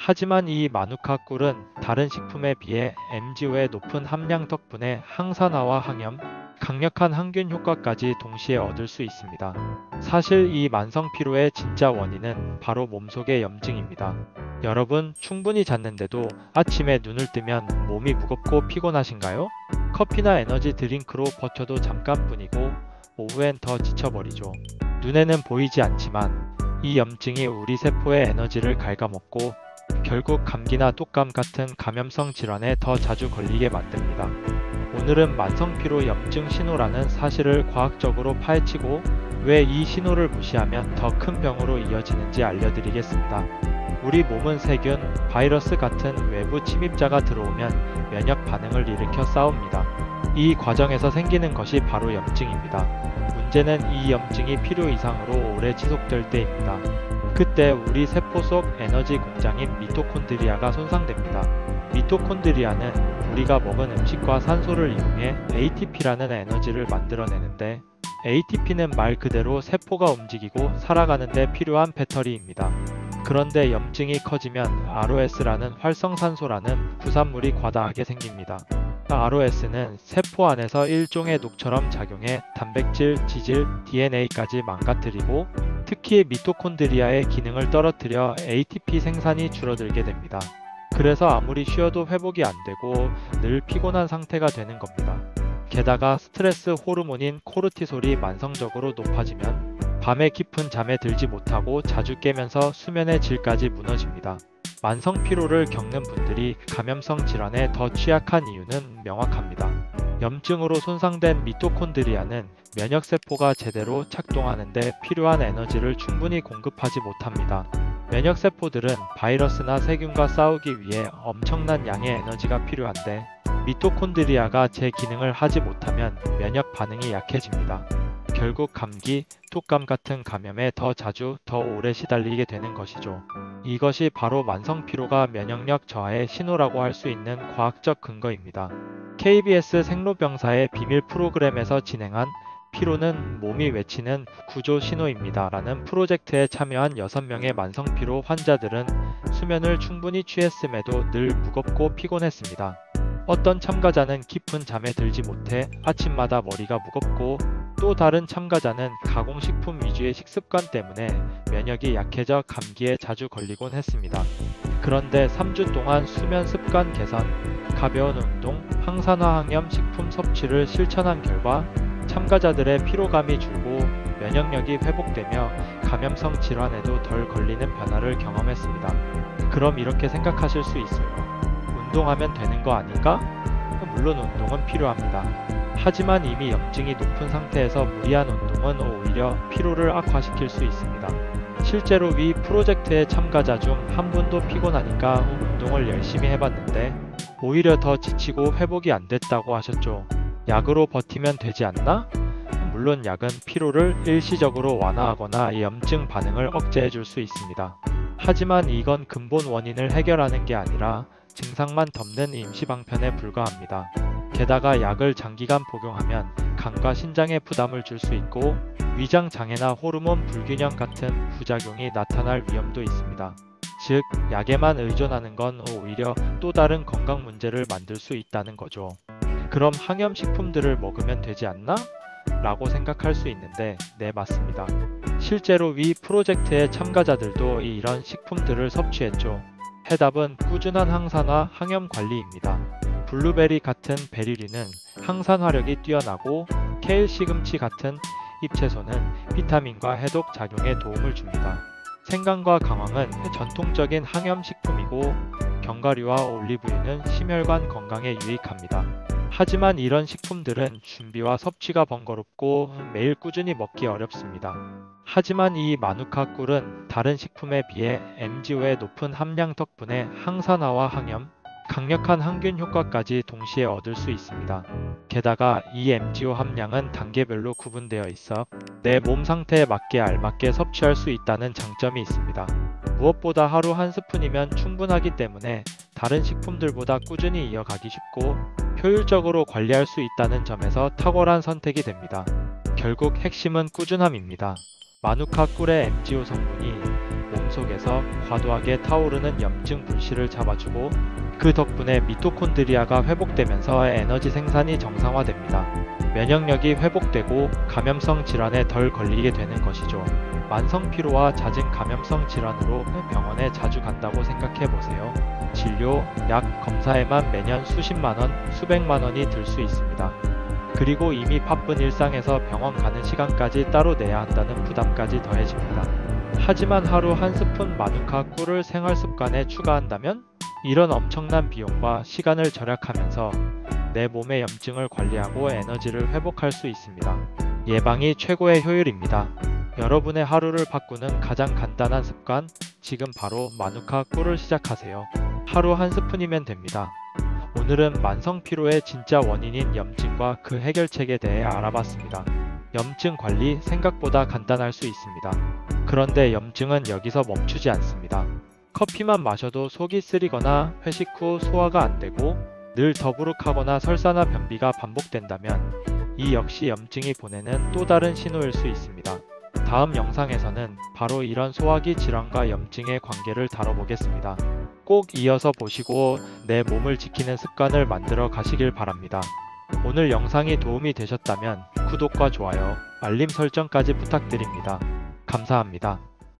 하지만 이 마누카 꿀은 다른 식품에 비해 MGO의 높은 함량 덕분에 항산화와 항염, 강력한 항균 효과까지 동시에 얻을 수 있습니다. 사실 이 만성 피로의 진짜 원인은 바로 몸속의 염증입니다. 여러분, 충분히 잤는데도 아침에 눈을 뜨면 몸이 무겁고 피곤하신가요? 커피나 에너지 드링크로 버텨도 잠깐뿐이고 오후엔 더 지쳐버리죠. 눈에는 보이지 않지만 이 염증이 우리 세포의 에너지를 갉아먹고 결국 감기나 독감 같은 감염성 질환에 더 자주 걸리게 만듭니다. 오늘은 만성피로 염증 신호라는 사실을 과학적으로 파헤치고 왜 이 신호를 무시하면 더 큰 병으로 이어지는지 알려드리겠습니다. 우리 몸은 세균, 바이러스 같은 외부 침입자가 들어오면 면역 반응을 일으켜 싸웁니다. 이 과정에서 생기는 것이 바로 염증입니다. 문제는 이 염증이 필요 이상으로 오래 지속될 때입니다. 그때 우리 세포 속 에너지 공장인 미토콘드리아가 손상됩니다. 미토콘드리아는 우리가 먹은 음식과 산소를 이용해 ATP라는 에너지를 만들어내는데 ATP는 말 그대로 세포가 움직이고 살아가는 데 필요한 배터리입니다. 그런데 염증이 커지면 ROS라는 활성산소라는 부산물이 과다하게 생깁니다. ROS는 세포 안에서 일종의 독처럼 작용해 단백질, 지질, DNA까지 망가뜨리고 특히 미토콘드리아의 기능을 떨어뜨려 ATP 생산이 줄어들게 됩니다. 그래서 아무리 쉬어도 회복이 안 되고 늘 피곤한 상태가 되는 겁니다. 게다가 스트레스 호르몬인 코르티솔이 만성적으로 높아지면 밤에 깊은 잠에 들지 못하고 자주 깨면서 수면의 질까지 무너집니다. 만성 피로를 겪는 분들이 감염성 질환에 더 취약한 이유는 명확합니다. 염증으로 손상된 미토콘드리아는 면역세포가 제대로 작동하는데 필요한 에너지를 충분히 공급하지 못합니다. 면역세포들은 바이러스나 세균과 싸우기 위해 엄청난 양의 에너지가 필요한데 미토콘드리아가 제 기능을 하지 못하면 면역 반응이 약해집니다. 결국 감기, 독감 같은 감염에 더 자주, 더 오래 시달리게 되는 것이죠. 이것이 바로 만성피로가 면역력 저하의 신호라고 할 수 있는 과학적 근거입니다. KBS 생로병사의 비밀 프로그램에서 진행한 피로는 몸이 외치는 구조 신호입니다 라는 프로젝트에 참여한 6명의 만성피로 환자들은 수면을 충분히 취했음에도 늘 무겁고 피곤했습니다. 어떤 참가자는 깊은 잠에 들지 못해 아침마다 머리가 무겁고 또 다른 참가자는 가공식품 위주의 식습관 때문에 면역이 약해져 감기에 자주 걸리곤 했습니다. 그런데 3주 동안 수면 습관 개선, 가벼운 운동, 항산화 항염 식품 섭취를 실천한 결과 참가자들의 피로감이 줄고 면역력이 회복되며 감염성 질환에도 덜 걸리는 변화를 경험했습니다. 그럼 이렇게 생각하실 수 있어요. 운동하면 되는 거 아닌가? 물론 운동은 필요합니다. 하지만 이미 염증이 높은 상태에서 무리한 운동은 오히려 피로를 악화시킬 수 있습니다. 실제로 위 프로젝트의 참가자 중 한 분도 피곤하니까 운동을 열심히 해봤는데 오히려 더 지치고 회복이 안 됐다고 하셨죠. 약으로 버티면 되지 않나? 물론 약은 피로를 일시적으로 완화하거나 염증 반응을 억제해 줄 수 있습니다. 하지만 이건 근본 원인을 해결하는 게 아니라 증상만 덮는 임시방편에 불과합니다. 게다가 약을 장기간 복용하면 간과 신장에 부담을 줄 수 있고 위장 장애나 호르몬 불균형 같은 부작용이 나타날 위험도 있습니다. 즉, 약에만 의존하는 건 오히려 또 다른 건강 문제를 만들 수 있다는 거죠. 그럼 항염식품들을 먹으면 되지 않나? 라고 생각할 수 있는데 네, 맞습니다. 실제로 위 프로젝트의 참가자들도 이런 식품들을 섭취했죠. 해답은 꾸준한 항산화 항염 관리입니다. 블루베리 같은 베리류는 항산화력이 뛰어나고 케일 시금치 같은 잎채소는 비타민과 해독 작용에 도움을 줍니다. 생강과 강황은 전통적인 항염식품이고 견과류와 올리브유는 심혈관 건강에 유익합니다. 하지만 이런 식품들은 준비와 섭취가 번거롭고 매일 꾸준히 먹기 어렵습니다. 하지만 이 마누카 꿀은 다른 식품에 비해 MGO의 높은 함량 덕분에 항산화와 항염, 강력한 항균 효과까지 동시에 얻을 수 있습니다. 게다가 이 MGO 함량은 단계별로 구분되어 있어 내 몸 상태에 맞게 알맞게 섭취할 수 있다는 장점이 있습니다. 무엇보다 하루 한 스푼이면 충분하기 때문에 다른 식품들보다 꾸준히 이어가기 쉽고 효율적으로 관리할 수 있다는 점에서 탁월한 선택이 됩니다. 결국 핵심은 꾸준함입니다. 마누카 꿀의 MGO 성분이 몸 속에서 과도하게 타오르는 염증 불씨를 잡아주고 그 덕분에 미토콘드리아가 회복되면서 에너지 생산이 정상화됩니다. 면역력이 회복되고 감염성 질환에 덜 걸리게 되는 것이죠. 만성 피로와 잦은 감염성 질환으로 병원에 자주 간다고 생각해 보세요. 진료, 약, 검사에만 매년 수십만 원, 수백만 원이 들 수 있습니다. 그리고 이미 바쁜 일상에서 병원 가는 시간까지 따로 내야 한다는 부담까지 더해집니다. 하지만 하루 한 스푼 마누카 꿀을 생활 습관에 추가한다면 이런 엄청난 비용과 시간을 절약하면서 내 몸의 염증을 관리하고 에너지를 회복할 수 있습니다. 예방이 최고의 효율입니다. 여러분의 하루를 바꾸는 가장 간단한 습관, 지금 바로 마누카 꿀을 시작하세요. 하루 한 스푼이면 됩니다. 오늘은 만성 피로의 진짜 원인인 염증과 그 해결책에 대해 알아봤습니다. 염증 관리 생각보다 간단할 수 있습니다. 그런데 염증은 여기서 멈추지 않습니다. 커피만 마셔도 속이 쓰리거나 회식 후 소화가 안 되고 늘 더부룩하거나 설사나 변비가 반복된다면 이 역시 염증이 보내는 또 다른 신호일 수 있습니다. 다음 영상에서는 바로 이런 소화기 질환과 염증의 관계를 다뤄보겠습니다. 꼭 이어서 보시고 내 몸을 지키는 습관을 만들어 가시길 바랍니다. 오늘 영상이 도움이 되셨다면 구독과 좋아요, 알림 설정까지 부탁드립니다. 감사합니다.